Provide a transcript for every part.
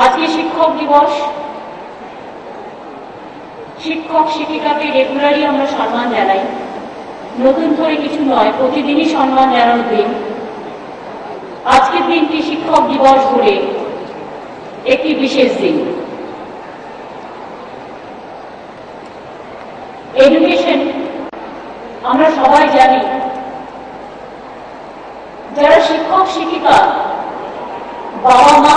আজকে শিক্ষক দিবস। শিক্ষক শিক্ষিকাকে রেগুলারই আমরা সম্মান জানাই, নতুন করে কিছু নয়, প্রতিদিনই সম্মান জানানোর দিন। আজকের দিনটি শিক্ষক দিবস বলে একটি বিশেষ দিন। এডুকেশন আমরা সবাই জানি, যারা শিক্ষক শিক্ষিকা বাবা মা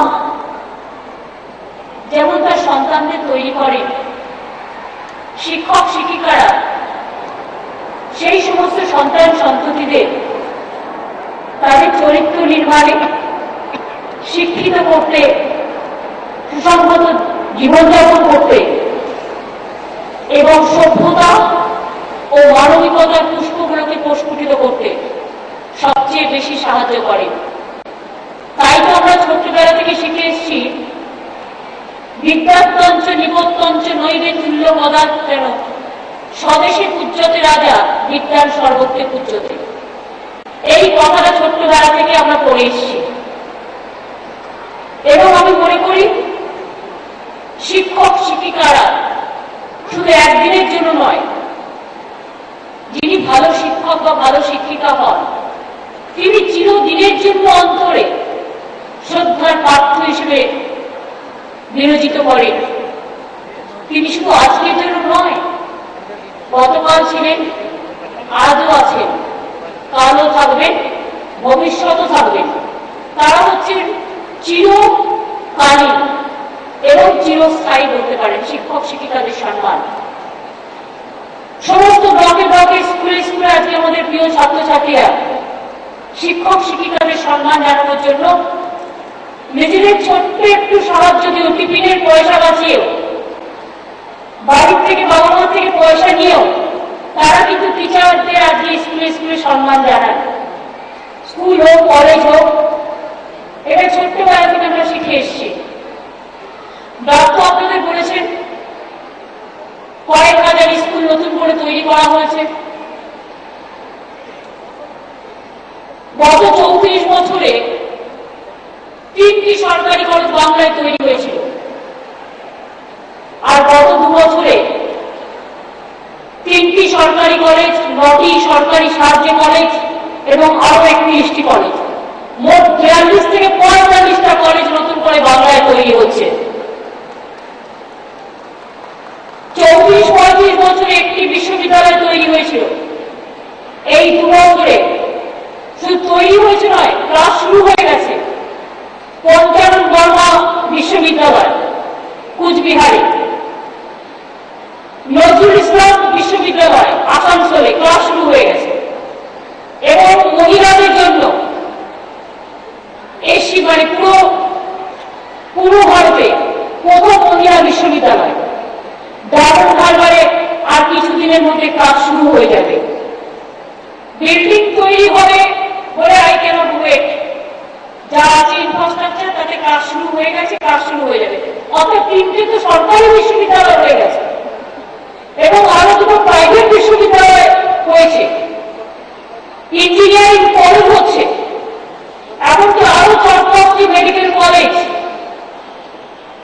যেমন তার সন্তানদের তৈরি করে, শিক্ষক শিক্ষিকারা সেই সমস্ত সন্তান সন্ততিদের তাদের চরিত্র নির্মাণে শিক্ষিত করতে, সুসংহত জীবনযাপন করতে এবং সভ্যতা ও মানবিকতার পুষ্পগুলোকে প্রস্ফুটিত করতে সবচেয়ে বেশি সাহায্য করে। তাই তো আমরা ছোট্টবেলা থেকে শিখে এসেছি, বিদ্যাতঞ্চ নিপত্যঞ্চ নৈবে তুল্য পদার্থেন স্বদেশে পূজ্যতে রাজা বিদ্যার সর্বত্রে পূজ্যতে। এই কথাটা ছোট্টবেলা থেকে আমরা পড়ে এসেছি এবং আমি মনে করি শিক্ষক শিক্ষিকারা শুধু একদিনের জন্য নয়, যিনি ভালো শিক্ষক বা ভালো শিক্ষিকা হন তিনি চিরদিনের জন্য অন্তরে শ্রদ্ধার পাত্র হিসেবে বিবেচিত করেন। তিনি শুধু আজকের জন্য নয়, গতকাল ছিলেন, আজও আছেন, কালও থাকবেন, ভবিষ্যতও থাকবেন। তারা হচ্ছেন চিরকালীন এবং চিরস্থায়ী বলতে পারেন শিক্ষক শিক্ষিকাদের সম্মান। সমস্ত ব্লকে ব্লকে স্কুলে স্কুলে আজকে আমাদের প্রিয় ছাত্রছাত্রীরা শিক্ষক শিক্ষিকাদের সম্মান জানানোর জন্য নিজেদের ছোট্ট একটু সাহায্য দিয়েও, টিফিনের পয়সা বাঁচিয়েও, বাড়ির থেকে বাবা মা থেকে পয়সা নিয়েও তারা কিন্তু টিচারদের আজকে স্কুলে স্কুলে সম্মান জানান। স্কুল হোক, কলেজ হোক, এটা ছোট্টবেলা থেকে আমরা শিখে এসেছি। ডক্টর আপনাদের বলেছেন কয়েক হাজার স্কুল নতুন করে তৈরি করা হয়েছে। গত 34 বছরে 3টি সরকারি কলেজ বাংলায় তৈরি হয়েছিল, আর গত 2 বছরে 3টি সরকারি কলেজ, 9টি সরকারি সাহায্য কলেজ এবং আরো 31টি কলেজ, মোট 42 থেকে 45টা কলেজ নতুন করে বাংলায় তৈরি হচ্ছে। 34-35 বছরে একটি বিশ্ববিদ্যালয় তৈরি হয়েছিল। এই 2 বছরে শুধু তৈরি হয়েছে নয়, ক্লাস শুরু হয়ে গেছে। পঞ্চানন বর্মা বিশ্ববিদ্যালয় কুচবিহারে, নজরুল ইসলাম বিশ্ববিদ্যালয় আসানসোলে ক্লাস শুরু হয়ে গেছে। এবং মহিলাদের জন্য এসি মানে পুরো ভারতে প্রথম মহিলা বিশ্ববিদ্যালয় ডায়মন্ড হারবারে আর কিছুদিনের মধ্যে কাজ শুরু হয়ে যাবে। বিল্ডিং তৈরি হবে বলে আই ক্যানট ওয়েট, যা আছে ইনফ্রাস্ট্রাকচার তাতে কাজ শুরু হয়ে গেছে, কাজ শুরু হয়ে যাবে। অর্থাৎ 3টে তো সরকারি বিশ্ববিদ্যালয় হয়ে গেছে এবং আরো 2টো প্রাইভেট বিশ্ববিদ্যালয় হয়েছে। ইঞ্জিনিয়ারিং কলেজ হচ্ছে, এমনকি আরো 4-5টি মেডিকেল কলেজ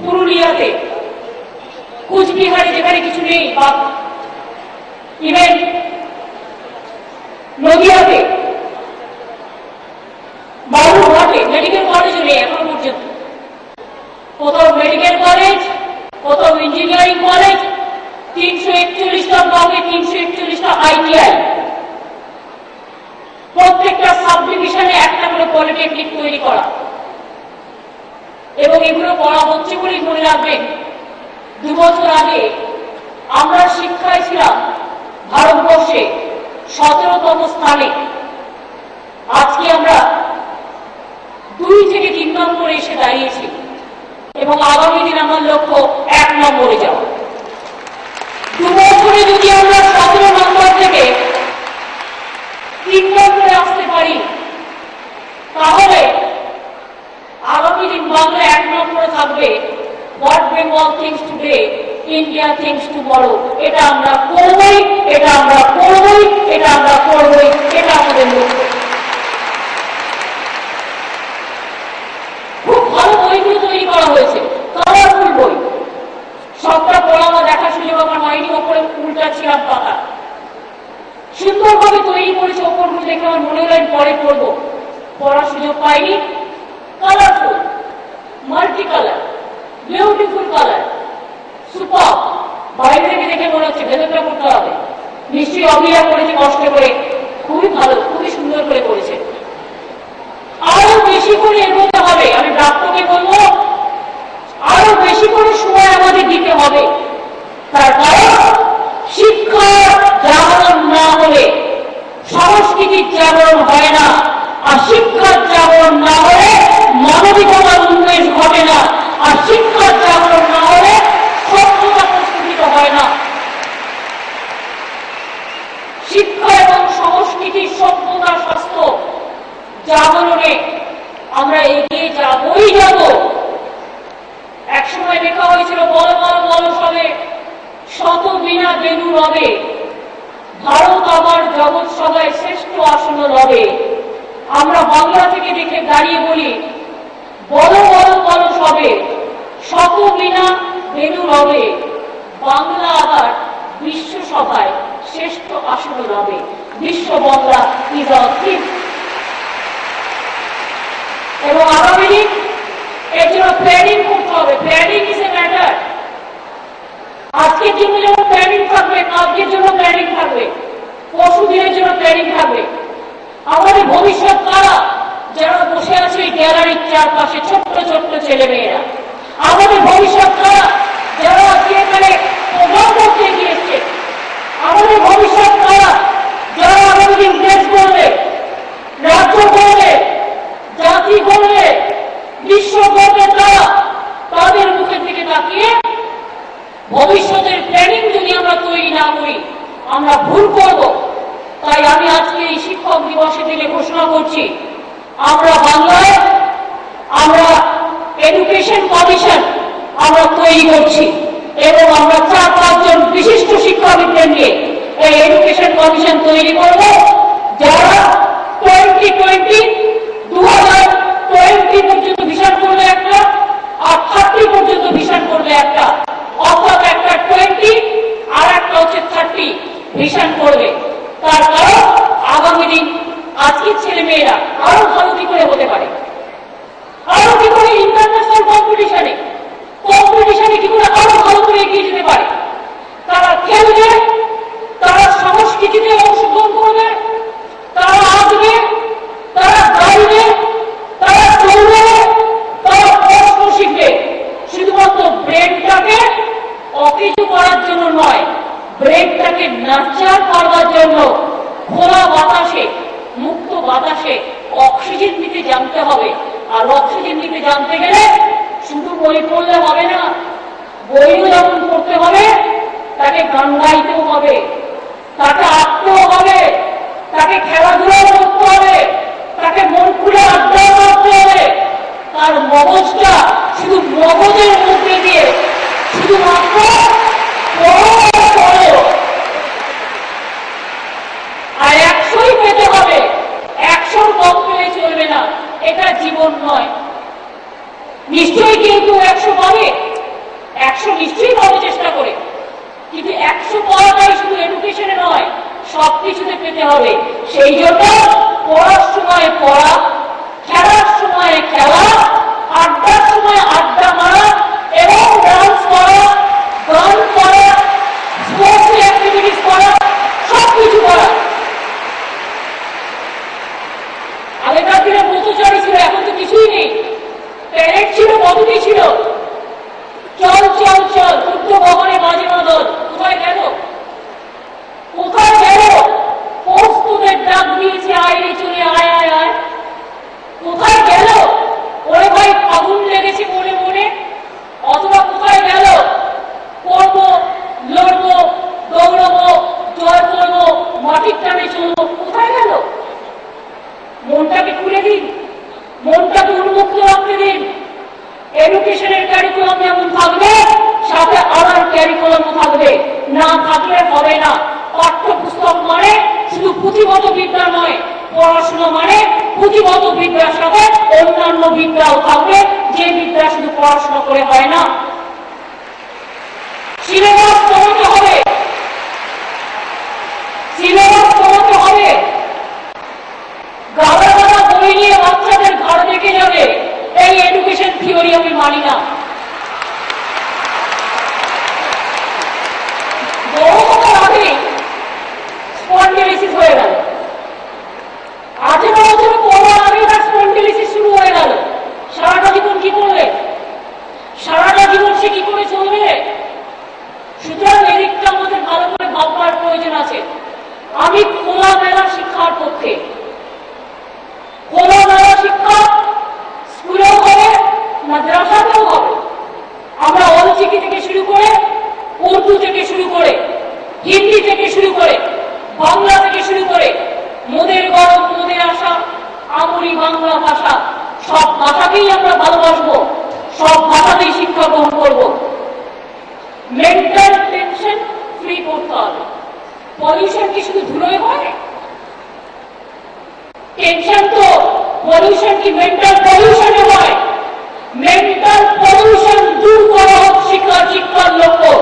পুরুলিয়াতে, কুচবিহারে যেখানে কিছু নেই, বা ইভেন নদিয়াতে, বালুরঘাটে মেডিকেল কলেজও নেই এখন পর্যন্ত। কোথাও মেডিকেল কলেজ, কোথাও ইঞ্জিনিয়ারিং কলেজ, 341টা ব্লকে 341টা ITI, প্রত্যেকটা সাব ডিভিশনে একটা করে পলিটেকনিক তৈরি করা। এবং এগুলো করা হচ্ছে বলেই মনে রাখবেন, 2 বছর আগে আমরা শিক্ষায় ছিলাম ভারতবর্ষে 17তম স্থানে। আজকে আমরা 2 থেকে 3 নম্বরে এসে দাঁড়িয়েছি এবং আগামী দিন আমার লক্ষ্য 1 নম্বরে যাওয়া। 2 বছরে যদি আমরা 17 নম্বর থেকে 3 নম্বরে আসতে পারি, তাহলে আগামী দিন বাংলা 1 নম্বরে থাকবে। What Bengal thinks today, India thinks tomorrow. এটা আমরা করবই, এটা আমরা করবই, এটা আমরা করবই, এটা আমাদের লক্ষ্য। খুব ভালো বইগুলো তৈরি করা হয়েছে, সুন্দরভাবে তৈরি করেছে। ওপরগুলো দেখে আমার মনে হলো আমি পরে পড়বো, পড়ার সুযোগ পাইনি। Colourful, multi colour, beautiful colour, super. বাইরে থেকে দেখে মনে হচ্ছে ভেতরটা করতে হবে। নিশ্চয়ই অভিয়া করেছে কষ্ট করে, খুবই ভালো, খুবই সুন্দর করে করেছে। আরো বেশি করে এগোতে হবে। আমি প্রাপ্তকে বলবো আরো বেশি করে সময় আমাদের দিতে হবে। তার কারণ শিক্ষার জাগরণ না হলে সংস্কৃতির জাগরণ হয় না, আর শিক্ষার জাগরণ না হলে মানবিকতার উন্মেষ ঘটে না, আর শিক্ষার জাগরণ না হলে সভ্যতা প্রস্ফুটিত হয় না। শিক্ষা এবং সংস্কৃতির সভ্যতা স্বাস্থ্য জাগরণে আমরা এগিয়ে যাবই যাব। একসময় লেখা হয়েছিল বল বল বল সবে শত বিনা বেনু রবে, ভারত আমার জগৎ সভায় শ্রেষ্ঠ আসন রবে। আমরা বাংলা থেকে দেখে দাঁড়িয়ে বলি বল বল বল সবে শত বিনা বেনু রবে, বাংলা আবার বিশ্ব সভায় শ্রেষ্ঠ আসন রবে। বিশ্ব বাংলা ইজ আওয়ার থিম। এবং আগামী দিন এর জন্য প্ল্যানিং করতে হবে। Planning is a matter. আজকের জন্য যেমন প্ল্যানিং থাকবে, কালকের জন্য প্ল্যানিং থাকবে, পরশু দিনের জন্য প্ল্যানিং থাকবে। আমাদের ভবিষ্যৎ কারা? যারা বসে আছে ওই গ্যালারির চারপাশে ছোট্ট ছোট্ট ছেলে মেয়েরা। আমাদের ভবিষ্যৎ কারা? যারা আজকে এখানে প্রোগ্রাম করতে গিয়েছে। আমাদের ভবিষ্যৎ কারা? যারা আগামী দিন দেশ গড়বে, রাজ্য গড়বে, জাতি গড়বে, বিশ্ব গড়বে। তারা তাদের মুখের দিকে তাকিয়ে ভবিষ্যতের প্ল্যানিং যদি আমরা তৈরি না করি আমরা ভুল করব। তাই আমি আজকে এই শিক্ষক দিবসে থেকে ঘোষণা করছি, আমরা বাংলায় আমরা এডুকেশন কমিশন আমরা তৈরি করছি এবং আমরা 4-5 জন বিশিষ্ট শিক্ষাবিদদের নিয়ে এই এডুকেশন কমিশন তৈরি করব, যারা 2020 পর্যন্ত ভিশন করবে একটা, আর 30 পর্যন্ত ভিশন করবে একটা, অর্থাৎ একটা 20 আর একটা হচ্ছে 30 ভিশন করবে। তার কারণ আগামী দিন আজকের ছেলে মেয়েরা আরো ভালো কি করে হতে পারে, আরো কি করে ইন্টারন্যাশনাল কম্পিটিশনে কি করে আরো ভালো করে এগিয়ে যেতে পারে। তারা খেলবে, তারা সংস্কৃতিতে অংশগ্রহণ করবে, তারা আসবে, তারা গাইবে, তারা চলবে, তারা প্রশ্ন শিখবে। শুধুমাত্র ব্রেনটাকে অকেজো করার জন্য নয়, ব্রেনটাকে নার্চার করবার জন্য খোলা বাতাসে, মুক্ত বাতাসে অক্সিজেন দিতে জানতে হবে। আর অক্সিজেন দিতে জানতে গেলে শুধু বই পড়লে হবে না, বইও যেমন পড়তে হবে, তাকে গান গাইতেও হবে, তাকে আঁকতেও হবে, তাকে খেলাধুলা করতে হবে, তাকে মন খুলে আড্ডা মারতে হবে। তার মগজটা শুধু মগজের মধ্যে দিয়ে শুধুমাত্র আর 100ই পেতে হবে, 100 কম পেলে চলবে না। এটা জীবন নয়। নিশ্চয়ই কিন্তু 100 পাবে, 100 নিশ্চয়ই পাবে চেষ্টা করে, কিন্তু 100 পাওয়াটাই শুধু এডুকেশনে নয়, সবকিছুতে পেতে হবে। সেই জন্য পড়ার সময় পড়া, খেলার সময় খেলা, আড্ডার সময় আড্ডা মারা এবং ডান্স করা, গান করা, স্পোর্টস অ্যাক্টিভিটিস করা, সবকিছু করা। আগেকার দিনে পথচারী ছিল, এখন তো কিছুই নেই। প্যারেড ছিল, পদবী ছিল, চল চল চল, উত্তর ভবনে বাজে মাদল। কোথায় গেল? কোথায় গেল? প্রস্তুতের ডাক দিয়েছে, আয় রে চলে আয় আয় আয়। কোথায় গেল? ওরে ভাই আগুন লেগেছে মনে মনে। অথবা কোথায় গেল? করবো, লড়বো, দৌড়বো, জয় করবো, মাটির টানে চলবো। কোথায় গেল? মনটাকে খুলে দিন, মনটাকে উন্মুক্ত রাখতে দিন। এডুকেশনের ক্যারিকুলাম যেমন থাকবে, সাথে আদার ক্যারিকুলামও থাকবে। না থাকলে হবে না। পাঠ্যপুস্তক মানে শুধু পুঁথিগত বিদ্যা নয়, পড়াশোনা মানে পুঁথিগত বিদ্যার সাথে অন্যান্য বিদ্যাও থাকবে, যে বিদ্যা শুধু পড়াশোনা করে হয় না। সিলেবাস কমাতে হবে, সিলেবাস কমাতে হবে। গাদা গাদা বই নিয়ে বাচ্চাদের ঘর দেখে যাবে, এই এডুকেশন থিওরি আমি মানি না। বড় হওয়ার আগেই স্পন্ডিলাইসিস হয়ে গেল, 18 বছর পড়ার আগে তার স্পন্ডিলাইসিস শুরু হয়ে গেল। সারাটা জীবন কি করবে? সারাটা জীবন সে কি করে চলবে? সুতরাং এদিকটা আমাদের ভালো করে ভাববার প্রয়োজন আছে। আমি খোলামেলা শিক্ষার পক্ষে। খোলামেলা শিক্ষা স্কুলেও হবে, মাদ্রাসাতেও হবে। আমরা অলচিকি থেকে শুরু করে, উর্দু থেকে শুরু করে, হিন্দি থেকে শুরু করে, বাংলা থেকে শুরু করে, মোদের গরম মোদের আশা, আমরি বাংলা ভাষা, সব ভাষাকেই আমরা ভালোবাসবো, সব ভাষাতেই শিক্ষা গ্রহণ করব। মেন্টাল টেনশন ফ্রি করতে হবে। পলিউশন কি শুধু ধুলোয় হয়? টেনশন তো পলিউশন কি মেন্টাল পলিউশনে হয়? মেন্টাল পলিউশন দূর করা হোক শিক্ষার লক্ষ্য।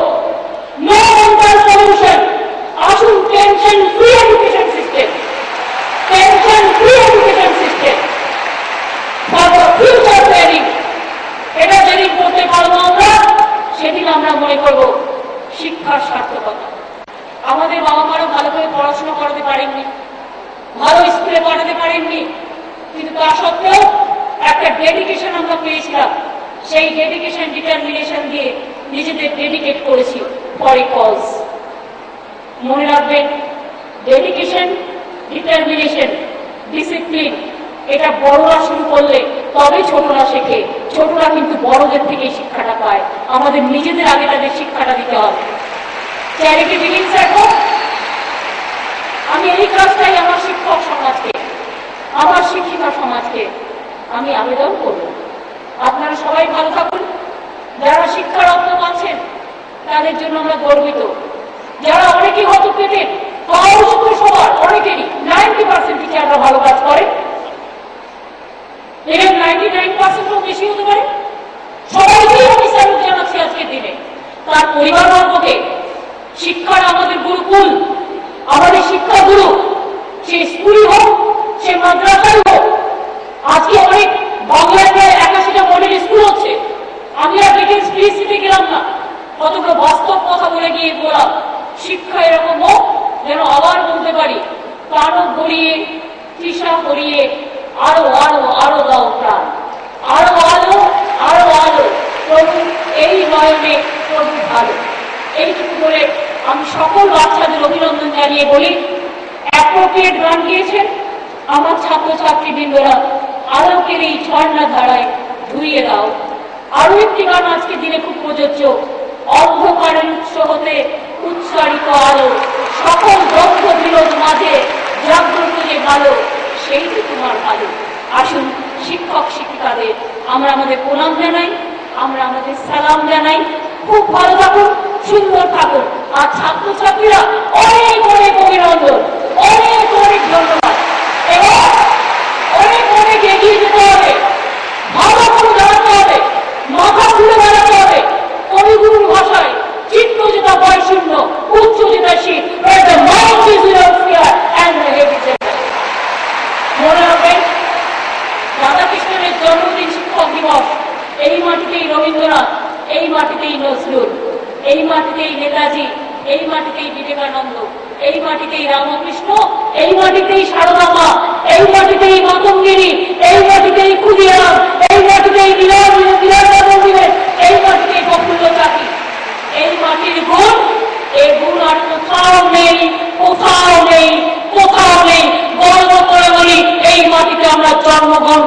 No mental pollution. আসুন tension free education system, tension free education system for the future planning. এটা যেদিন করতে পারবো আমরা, সেদিন আমরা মনে করব শিক্ষার সার্থকতা। আমাদের বাবা মারা ভালো করে পড়াশোনা করাতে পারেননি, ভালো স্কুলে পড়াতে পারেননি, কিন্তু তা সত্ত্বেও একটা ডেডিকেশন আমরা পেয়েছিলাম। সেই ডেডিকেশন ডিটারমিনেশন দিয়ে নিজেদের ডেডিকেট করেছি ফর এ কজ। মনে রাখবেন, ডেডিকেশন, ডিটারমিনেশন, ডিসিপ্লিন, এটা বড়রা শুরু করলে তবে ছোটরা শেখে। ছোটরা কিন্তু বড়দের থেকে শিক্ষাটা পায়। আমাদের নিজেদের আগে তাদের শিক্ষাটা দিতে হবে। Charity begins at home. আমি এই কাজটাই আমার শিক্ষক সমাজকে, আমার শিক্ষিকা সমাজকে আমি আবেদন করব। আপনারা সবাই ভালো থাকুন। যারা শিক্ষারত্ন পাচ্ছেন তাদের জন্য আমরা গর্বিত। যারা অনেকেই হয়তো পেতেন, সবার অনেকেরই 90% টিচাররা ভালো কাজ করে, এর 99%ও বেশি হতে পারে। সবাইকেই আমি স্যালুট জানাচ্ছি আজকের দিনে। তার পরিবারবর্গকে, শিক্ষার আমাদের গুরুকুল, আমাদের শিক্ষাগুরু, সে স্কুলই হোক, সে মাদ্রাসাই হোক। আজকে অনেক বাংলায় প্রায় 81টা মডেল স্কুল হচ্ছে। আমি আর ডিটেলস পিএসসিতে গেলাম না, কতগুলো বাস্তব কথা বলে গিয়ে বললাম শিক্ষা এরকম হোক যেন আবার বলতে পারি, প্রাণ ভরিয়ে তৃষা ভরিয়ে আরো আরো আরো দাও প্রাণ, আরো আলো আরো আলো প্রভু এই নয়নে প্রভু ভালো। এইটুকু বলে আমি সকল বাচ্চাদের অভিনন্দন জানিয়ে বলি, অ্যাপ্রোপ্রিয়েট গান গিয়েছেন আমার ছাত্রছাত্রীবৃন্দরা। আলোকের এই ঝর্ণা ধারায় ধুইয়ে দাও। আরো একটি গান আজকে দিনে খুব প্রযোজ্য, অন্ধকারের উৎস হতে উচ্চারিত আলো, সকল দ্বন্দ্ব বিরোধ মাঝে জাগ্রত যে ভালো, সেইটি তোমার ভালো। আসুন শিক্ষক শিক্ষিকাদের আমরা আমাদের প্রণাম জানাই, আমরা আমাদের সালাম জানাই। খুব ভালো থাকুন, সুন্দর থাকুন। আর ছাত্রছাত্রীরা অনেক অনেক অভিনন্দন, অনেক অনেক ধন্যবাদ। এবং অনেক অনেক এগিয়ে যেতে হবে, ভালো করে দাঁড়াতে হবে, মাথা খুলে দাঁড়াতে হবে। কবিগুরুর ভাষায় চিত্ত যেটা ভয় শূন্য, উচ্চ যেটা শীত, মনে রাখবেন রাধাকৃষ্ণের জন্মদিন শিক্ষক দিবস। এই মাটিতেই রবীন্দ্রনাথ, এই মাটিতেই নজরুল, এই মাটিতেই নেতাজি, এই মাটিতেই বিবেকানন্দ, এই মাটিতেই রামকৃষ্ণ, এই মাটিতেই সারদা মা, এই মাটিতেই মাতঙ্গিনী, এই মাটিতেই ক্ষুদিরাম, এই মাটিতেই মন্দিরের, এই মাটিতেই প্রফুল্ল চাকরি। এই মাটির গুণ, এই গুণ আর কোথাও নেই, কোথাও নেই, কোথাও নেই। গর্ব করে বলি এই মাটিতে আমরা জন্মগ্রহণ